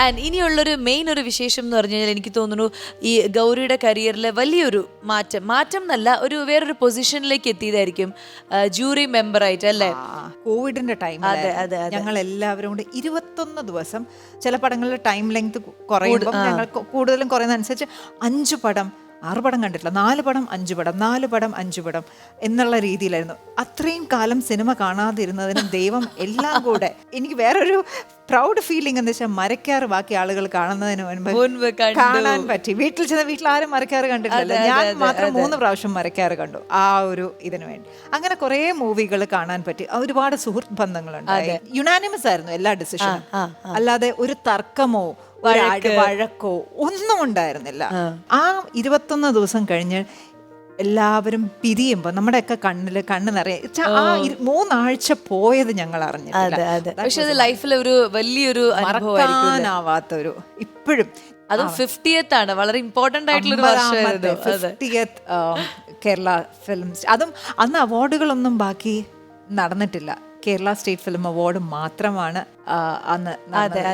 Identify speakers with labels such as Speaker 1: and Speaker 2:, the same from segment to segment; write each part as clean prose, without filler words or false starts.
Speaker 1: And ഇനിയുള്ളൊരു main ഒരു വിശേഷം എന്ന് പറഞ്ഞു കഴിഞ്ഞാൽ എനിക്ക് തോന്നുന്നു ഈ ഗൗരിയുടെ കരിയറിലെ വലിയൊരു മാറ്റം എന്നല്ല, ഒരു വേറൊരു പൊസിഷനിലേക്ക് എത്തിയതായിരിക്കും ജൂറി മെമ്പറായിട്ട്, അല്ലേ?
Speaker 2: കോവിഡിന്റെ ടൈമിൽ ഞങ്ങൾ എല്ലാവരും കൂടി 21 ദിവസം, ചില പടങ്ങളിൽ ടൈം ലെങ്ത് കുറയുമ്പോൾ ഞങ്ങൾ കൂടുതലും കുറയുന്നതനുസരിച്ച് 5 പടം 6 പടം കണ്ടിട്ടില്ല, 4 പടം 5 പടം 4 പടം 5 പടം എന്നുള്ള രീതിയിലായിരുന്നു. അത്രയും കാലം സിനിമ കാണാതിരുന്നതിന് ദൈവം എല്ലാം കൂടെ എനിക്ക് വേറൊരു പ്രൗഡ് ഫീലിംഗ് എന്ന് വെച്ചാൽ മരക്കാറ് ബാക്കി ആളുകൾ കാണുന്നതിന് മുൻപ് കാണാൻ പറ്റി. വീട്ടിൽ ചെന്ന വീട്ടിൽ ആരും മരക്കാറ് കണ്ടിട്ടില്ല, ഞാൻ മാത്രം 3 പ്രാവശ്യം മരക്കാറ് കണ്ടു ആ ഒരു ഇതിനു വേണ്ടി. അങ്ങനെ കുറെ മൂവികൾ കാണാൻ പറ്റി. ഒരുപാട് സുഹൃത്ത് ബന്ധങ്ങളുണ്ടായി. യുനാനിമസ് ആയിരുന്നു എല്ലാ ഡിസിഷനും, അല്ലാതെ ഒരു തർക്കമോ വഴക്കോ ഒന്നും ഉണ്ടായിരുന്നില്ല. ആ 21 ദിവസം കഴിഞ്ഞ് എല്ലാവരും പിരിയുമ്പോ നമ്മുടെയൊക്കെ കണ്ണ് നിറയെ ആ 3 ആഴ്ച പോയത് ഞങ്ങൾ അറിഞ്ഞില്ല.
Speaker 1: പക്ഷെ അത് ലൈഫിൽ ഒരു വലിയൊരു
Speaker 2: മറക്കാനാവാത്തൊരു, ഇപ്പോഴും
Speaker 1: അതും 50th ആണ്, വളരെ ഇമ്പോർട്ടന്റ് ആയിട്ടുള്ള ഒരു വർഷമായിരുന്നു
Speaker 2: 50th കേരള ഫിലിംസ്. അതും അന്ന് അവാർഡുകളൊന്നും ബാക്കി നടന്നിട്ടില്ല. കേരള സ്റ്റേറ്റ് ഫിലിം അവാർഡ് മാത്രമാണ് അന്ന്.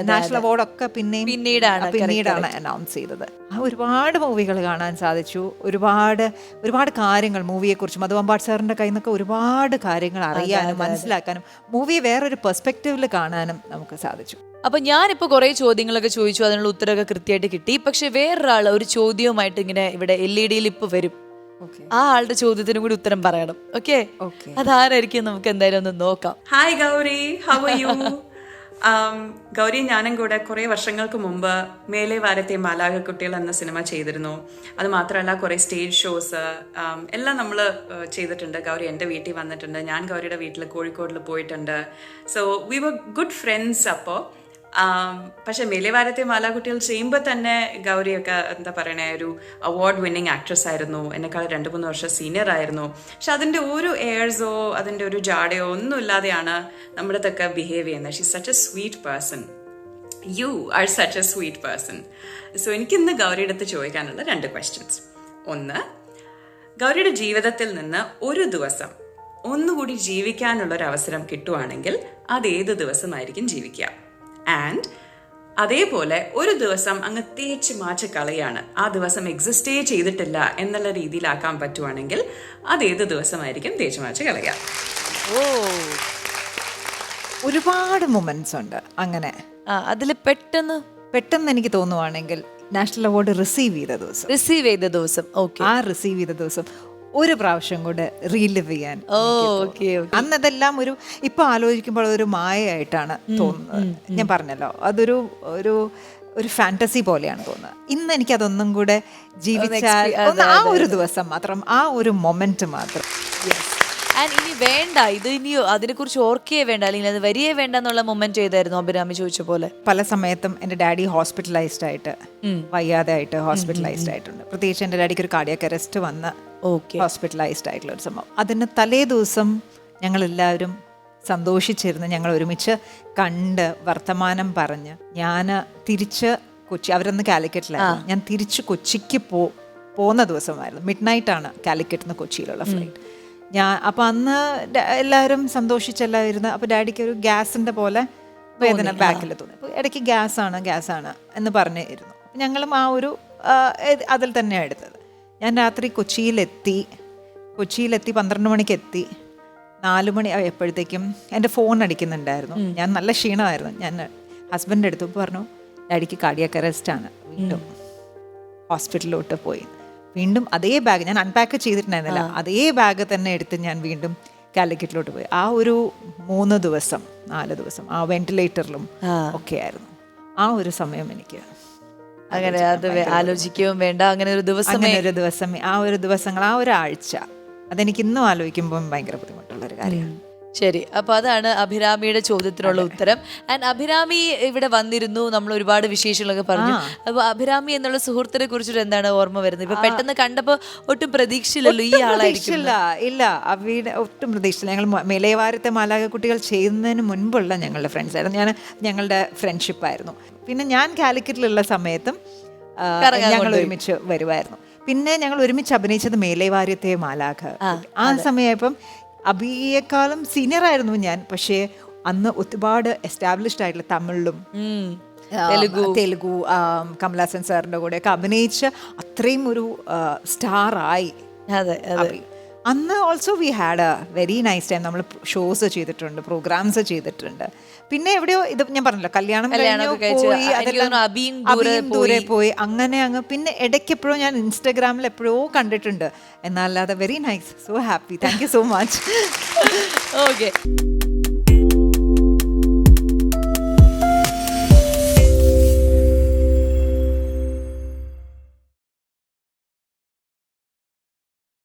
Speaker 2: നാഷണൽ അവാർഡൊക്കെ പിന്നീടാണ് അനൗൺസ് ചെയ്തത്. ഒരുപാട് മൂവികൾ കാണാൻ സാധിച്ചു. ഒരുപാട് കാര്യങ്ങൾ മൂവിയെക്കുറിച്ച് മധുവമ്പാട് സാറിന്റെ കയ്യിൽ നിന്നൊക്കെ ഒരുപാട് കാര്യങ്ങൾ അറിയാനും മനസ്സിലാക്കാനും മൂവിയെ വേറൊരു പെർസ്പെക്റ്റീവിൽ കാണാനും നമുക്ക് സാധിച്ചു.
Speaker 1: അപ്പൊ ഞാനിപ്പോ കുറെ ചോദ്യങ്ങളൊക്കെ ചോദിച്ചു, അതിനുള്ള ഉത്തരവൊക്കെ കൃത്യമായിട്ട് കിട്ടി. പക്ഷെ വേറൊരാൾ ഒരു ചോദ്യവുമായിട്ട് ഇങ്ങനെ ഇവിടെ LED ഇപ്പൊ വരും. ആ ആളുടെ ചോദ്യത്തിനും കൂടി ഉത്തരം പറയണം. ഓക്കെ, അതാരായിരിക്കും നമുക്ക് എന്തായാലും ഒന്ന് നോക്കാം.
Speaker 3: Hi Gauri, how are you? Gauri, ഞാനും കൂടെ കുറേ വർഷങ്ങൾക്ക് മുമ്പ് മേലെ വാരത്തെ മാലാഖക്കുട്ടികൾ എന്ന സിനിമ ചെയ്തിരുന്നു. അത് മാത്രമല്ല കുറേ സ്റ്റേജ് ഷോസ് എല്ലാം നമ്മൾ ചെയ്തിട്ടുണ്ട്. ഗൗരി എൻ്റെ വീട്ടിൽ വന്നിട്ടുണ്ട്, ഞാൻ ഗൗരിയുടെ വീട്ടിൽ കോഴിക്കോടിൽ പോയിട്ടുണ്ട്. So we were good friends. അപ്പോൾ പക്ഷെ മേലെ വാരത്തെ മാലാകുട്ടികൾ ചെയ്യുമ്പോൾ തന്നെ ഗൗരിയൊക്കെ എന്താ പറയണേ, ഒരു അവാർഡ് വിന്നിങ് ആക്ട്രസ് ആയിരുന്നു. എന്നെക്കാൾ 2-3 വർഷം സീനിയർ ആയിരുന്നു. പക്ഷെ അതിൻ്റെ ഒരു എയർസോ അതിൻ്റെ ഒരു ജാടയോ ഒന്നും ഇല്ലാതെയാണ് നമ്മുടെ അടുത്തൊക്കെ ബിഹേവ് ചെയ്യുന്നത്. She such A sweet person. You are such A sweet person. So എനിക്കിന്ന് ഗൗരിയുടെ അടുത്ത് ചോദിക്കാനുള്ള 2 ക്വസ്റ്റ്യൻസ്. ഒന്ന്, ഗൗരിയുടെ ജീവിതത്തിൽ നിന്ന് ഒരു ദിവസം ഒന്നുകൂടി ജീവിക്കാനുള്ളൊരു അവസരം കിട്ടുവാണെങ്കിൽ അത് ഏത് ദിവസമായിരിക്കും ജീവിക്കുക? ആൻഡ് അതേപോലെ ഒരു ദിവസം അങ്ങ് തേച്ച് മാച്ച് കളയാണ്, ആ ദിവസം എക്സിസ്റ്റേ ചെയ്തിട്ടില്ല എന്നുള്ള രീതിയിലാക്കാൻ പറ്റുവാണെങ്കിൽ അത് ഏത് ദിവസമായിരിക്കും തേച്ച് മാച്ച് കളയുക?
Speaker 2: ഒരുപാട് മൊമെന്റ്സ് ഉണ്ട് അങ്ങനെ.
Speaker 1: അതിൽ പെട്ടെന്ന്
Speaker 2: എനിക്ക് തോന്നുവാണെങ്കിൽ നാഷണൽ അവാർഡ് റിസീവ് ചെയ്ത ദിവസം ആ റിസീവ് ചെയ്ത ദിവസം ഒരു പ്രാവശ്യം കൂടെ റീലിവ് ചെയ്യാൻ. അന്നതെല്ലാം ഇപ്പൊ ആലോചിക്കുമ്പോൾ അതൊരു മായയായിട്ടാണ് തോന്നുന്നത്. ഞാൻ പറഞ്ഞല്ലോ, അതൊരു ഫാന്റസി പോലെയാണ് തോന്നുന്നത്. ഇന്ന് എനിക്ക് അതൊന്നും കൂടെ ജീവിച്ചാൽ ആ ഒരു ദിവസം മാത്രം, ആ ഒരു മൊമെന്റ് മാത്രം.
Speaker 1: ഇനി വേണ്ട, ഇത് ഇനി അതിനെ കുറിച്ച് ഓർക്കേ വേണ്ട, അല്ലെങ്കിൽ അത് വരിയേ വേണ്ട എന്നുള്ള മൊമെന്റ് ഏതായിരുന്നു? അഭിരാമി ചോദിച്ച പോലെ
Speaker 2: പല സമയത്തും എൻ്റെ ഡാഡി ഹോസ്പിറ്റലൈസ്ഡ് ആയിട്ട്, വയ്യാതെ ആയിട്ട് ഹോസ്പിറ്റലൈസ്ഡ് ആയിട്ടുണ്ട്. പ്രത്യേകിച്ച് എൻ്റെ ഡാഡിക്ക് ഒരു കാർഡിയാക് അറസ്റ്റ് വന്ന് ഹോസ്പിറ്റലൈസ്ഡ് ആയിട്ടുള്ള ഒരു സംഭവം. അതിന് തലേ ദിവസം ഞങ്ങളെല്ലാവരും സന്തോഷിച്ചിരുന്ന് ഞങ്ങൾ ഒരുമിച്ച് കണ്ട് വർത്തമാനം പറഞ്ഞ് ഞാൻ തിരിച്ച് അവരന്ന് കാലിക്കറ്റിലായിരുന്നു, ഞാൻ തിരിച്ച് കൊച്ചിക്ക് പോകുന്ന ദിവസമായിരുന്നു. മിഡ് നൈറ്റാണ് കാലിക്കറ്റിൽ നിന്ന് കൊച്ചിയിലുള്ള ഫ്ലൈറ്റ്. അപ്പം അന്ന് എല്ലാവരും സന്തോഷിച്ചെല്ലാം ഇരുന്ന്, അപ്പോൾ ഡാഡിക്ക് ഒരു ഗ്യാസിൻ്റെ പോലെ വേദന ബാക്കിൽ തോന്നി. അപ്പോൾ ഇടയ്ക്ക് ഗ്യാസാണ് എന്ന് പറഞ്ഞിരുന്നു. ഞങ്ങളും ആ ഒരു അതിൽ തന്നെയാണ് എടുത്തത്. ഞാൻ രാത്രി കൊച്ചിയിലെത്തി 12 മണിക്ക് എത്തി. 4 മണി ആയപ്പോഴത്തേക്കും എൻ്റെ ഫോൺ അടിക്കുന്നുണ്ടായിരുന്നു. ഞാൻ നല്ല ക്ഷീണമായിരുന്നു. ഞാൻ ഹസ്ബൻഡിൻ്റെ അടുത്ത് പറഞ്ഞു, ഡാഡിക്ക് കാർഡിയാക് അറസ്റ്റാണ്. വീണ്ടും ഹോസ്പിറ്റലിലോട്ട് പോയി. വീണ്ടും അതേ ബാഗ് ഞാൻ അൺപാക്ക് ചെയ്തിട്ടുണ്ടായിരുന്നില്ല, അതേ ബാഗ് തന്നെ എടുത്ത് ഞാൻ വീണ്ടും കാലിക്കറ്റിലോട്ട് പോയി. ആ ഒരു 4 ദിവസം ആ വെന്റിലേറ്ററിലും ഒക്കെ ആയിരുന്നു. ആ ഒരു സമയം എനിക്ക്
Speaker 1: അങ്ങനെ അത് ആലോചിക്കുകയും വേണ്ട. അങ്ങനെ ഒരു ദിവസം
Speaker 2: ആ ഒരു ദിവസങ്ങൾ, ആ ഒരാഴ്ച, അതെനിക്ക് ഇന്നും ആലോചിക്കുമ്പോൾ ഭയങ്കര ബുദ്ധിമുട്ടുള്ളൊരു കാര്യമാണ്.
Speaker 1: ശരി, അപ്പൊ അതാണ് അഭിരാമിയുടെ ചോദ്യത്തിനുള്ള ഉത്തരം. ആൻഡ് അഭിരാമി ഇവിടെ വന്നിരുന്നു, നമ്മൾ ഒരുപാട് വിശേഷങ്ങളൊക്കെ പറഞ്ഞു. അപ്പൊ അഭിരാമി എന്നുള്ള സുഹൃത്തിനെ കുറിച്ചിട്ട് എന്താണ് ഓർമ്മ വരുന്നത്? ഇപ്പൊ പെട്ടെന്ന് കണ്ടപ്പോ ഒട്ടും പ്രതീക്ഷയില്ലല്ലോ ഈ ആളായിരിക്കും.
Speaker 2: ഇല്ല, അവിടെ ഒട്ടും പ്രതീക്ഷയില്ല. ഞങ്ങൾ മേലേവാരത്തെ മാലാഖക്കുട്ടികൾ ചെയ്യുന്നതിന് മുൻപുള്ള ഞങ്ങളുടെ ഫ്രണ്ട്സ് ആയിരുന്നു. ഞങ്ങളുടെ ഫ്രണ്ട്ഷിപ്പായിരുന്നു. പിന്നെ ഞാൻ കാലിക്കറ്റിലുള്ള സമയത്തും ഞങ്ങൾ ഒരുമിച്ച് വരുമായിരുന്നു. പിന്നെ ഞങ്ങൾ ഒരുമിച്ച് അഭിനയിച്ചത് മേലേവാരത്തെ മാലാഖ. ആ സമയമായപ്പം അഭിയേക്കാളും സീനിയർ ആയിരുന്നു ഞാൻ. പക്ഷേ അന്ന് ഒരുപാട് എസ്റ്റാബ്ലിഷ്ഡ് ആയിട്ടുള്ള തമിഴിലും തെലുഗു കമലാസൻ സാറിൻ്റെ കൂടെയൊക്കെ അഭിനയിച്ച് അത്രയും ഒരു സ്റ്റാറായി.
Speaker 1: അതെ
Speaker 2: അന്ന് also we had A very nice time. നമ്മൾ ഷോസ് ചെയ്തിട്ടുണ്ട്, പ്രോഗ്രാംസ് ചെയ്തിട്ടുണ്ട്. പിന്നെ എവിടെയോ ഇത് ഞാൻ പറഞ്ഞല്ലോ, കല്യാണം പോയി, അതെല്ലാം അബിയും ദൂരെ പോയി, അങ്ങനെ അങ്ങ്. പിന്നെ ഇടയ്ക്ക് എപ്പോഴോ ഞാൻ ഇൻസ്റ്റഗ്രാമിൽ എപ്പോഴോ കണ്ടിട്ടുണ്ട്. എന്നാൽ അത് very nice, so happy. Thank you so much.
Speaker 1: Okay.